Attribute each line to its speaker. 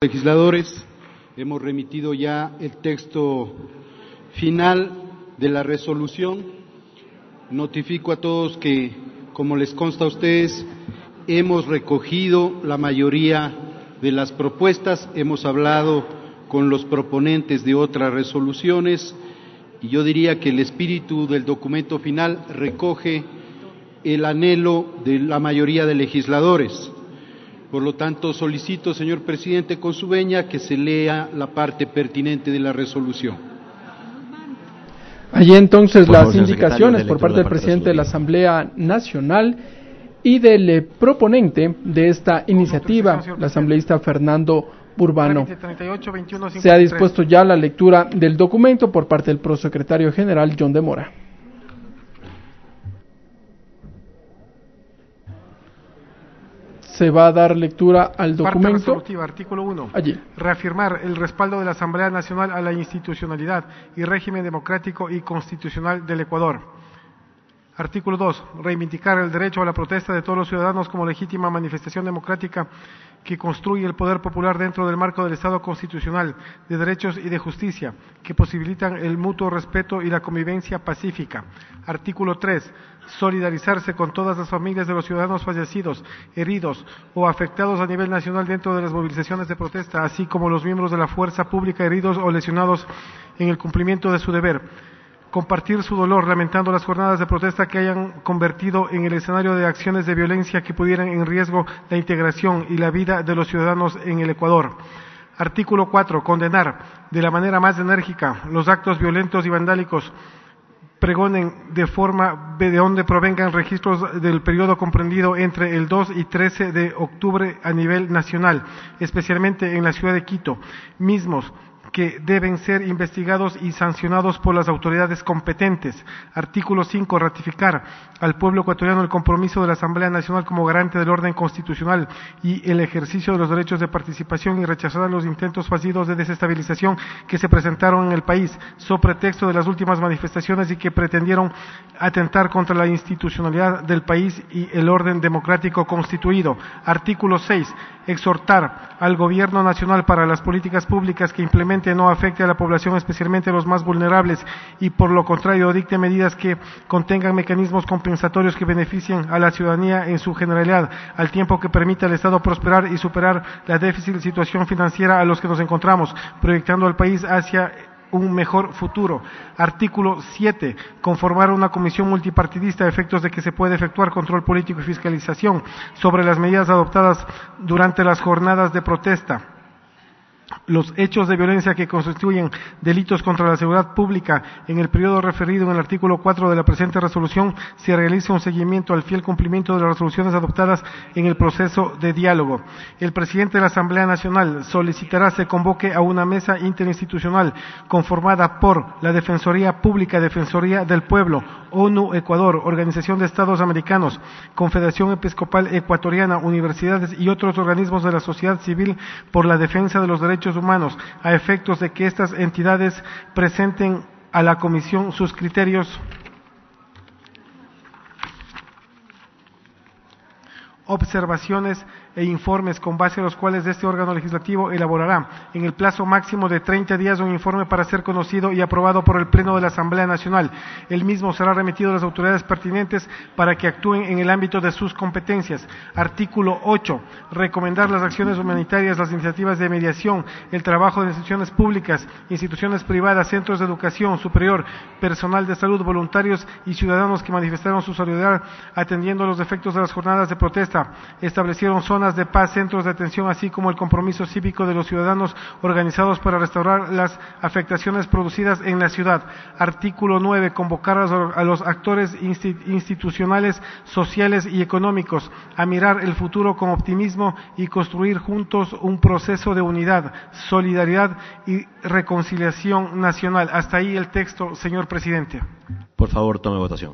Speaker 1: Legisladores, hemos remitido ya el texto final de la resolución. Notifico a todos que, como les consta a ustedes, hemos recogido la mayoría de las propuestas, hemos hablado con los proponentes de otras resoluciones y yo diría que el espíritu del documento final recoge el anhelo de la mayoría de legisladores. Por lo tanto, solicito, señor presidente, con su venia, que se lea la parte pertinente de la resolución.
Speaker 2: Allí entonces las indicaciones por parte del presidente de la Asamblea Nacional y del proponente de esta iniciativa, el asambleísta Fernando Burbano. Se ha dispuesto ya la lectura del documento por parte del prosecretario general John de Mora. Se va a dar lectura al documento.
Speaker 3: Parte resolutiva, artículo 1.
Speaker 2: Allí.
Speaker 3: Reafirmar el respaldo de la Asamblea Nacional a la institucionalidad y régimen democrático y constitucional del Ecuador. Artículo 2. Reivindicar el derecho a la protesta de todos los ciudadanos como legítima manifestación democrática que construye el poder popular dentro del marco del Estado constitucional, de derechos y de justicia, que posibilitan el mutuo respeto y la convivencia pacífica. Artículo 3. Solidarizarse con todas las familias de los ciudadanos fallecidos, heridos o afectados a nivel nacional dentro de las movilizaciones de protesta, así como los miembros de la fuerza pública heridos o lesionados en el cumplimiento de su deber. Compartir su dolor lamentando las jornadas de protesta que hayan convertido en el escenario de acciones de violencia que pudieran en riesgo la integración y la vida de los ciudadanos en el Ecuador. Artículo 4. Condenar de la manera más enérgica los actos violentos y vandálicos. Pregonen de forma de donde provengan registros del periodo comprendido entre el 2 y 13 de octubre a nivel nacional, especialmente en la ciudad de Quito, mismos que deben ser investigados y sancionados por las autoridades competentes. Artículo 5. Ratificar al pueblo ecuatoriano el compromiso de la Asamblea Nacional como garante del orden constitucional y el ejercicio de los derechos de participación y rechazar los intentos fallidos de desestabilización que se presentaron en el país, sobre pretexto de las últimas manifestaciones y que pretendieron atentar contra la institucionalidad del país y el orden democrático constituido. Artículo 6. Exhortar al Gobierno Nacional para las políticas públicas que implemente no afecte a la población, especialmente a los más vulnerables, y por lo contrario dicte medidas que contengan mecanismos compensatorios que beneficien a la ciudadanía en su generalidad, al tiempo que permita al Estado prosperar y superar la difícil situación financiera a los que nos encontramos, proyectando al país hacia un mejor futuro. Artículo 7. Conformar una comisión multipartidista a efectos de que se pueda efectuar control político y fiscalización sobre las medidas adoptadas durante las jornadas de protesta. Los hechos de violencia que constituyen delitos contra la seguridad pública en el periodo referido en el artículo 4 de la presente resolución, se realiza un seguimiento al fiel cumplimiento de las resoluciones adoptadas en el proceso de diálogo. El presidente de la Asamblea Nacional solicitará se convoque a una mesa interinstitucional conformada por la Defensoría Pública, Defensoría del Pueblo, ONU Ecuador, Organización de Estados Americanos, Confederación Episcopal Ecuatoriana, universidades y otros organismos de la sociedad civil por la defensa de los derechos humanos, a efectos de que estas entidades presenten a la Comisión sus criterios, observaciones e informes con base a los cuales este órgano legislativo elaborará en el plazo máximo de 30 días un informe para ser conocido y aprobado por el Pleno de la Asamblea Nacional. El mismo será remitido a las autoridades pertinentes para que actúen en el ámbito de sus competencias. Artículo 8. Recomendar las acciones humanitarias, las iniciativas de mediación, el trabajo de instituciones públicas, instituciones privadas, centros de educación superior, personal de salud, voluntarios y ciudadanos que manifestaron su solidaridad atendiendo los efectos de las jornadas de protesta. Establecieron zonas de paz, centros de atención, así como el compromiso cívico de los ciudadanos organizados para restaurar las afectaciones producidas en la ciudad. Artículo 9. Convocar a los actores institucionales, sociales y económicos a mirar el futuro con optimismo y construir juntos un proceso de unidad, solidaridad y reconciliación nacional. Hasta ahí el texto, señor presidente.
Speaker 4: Por favor, tome votación.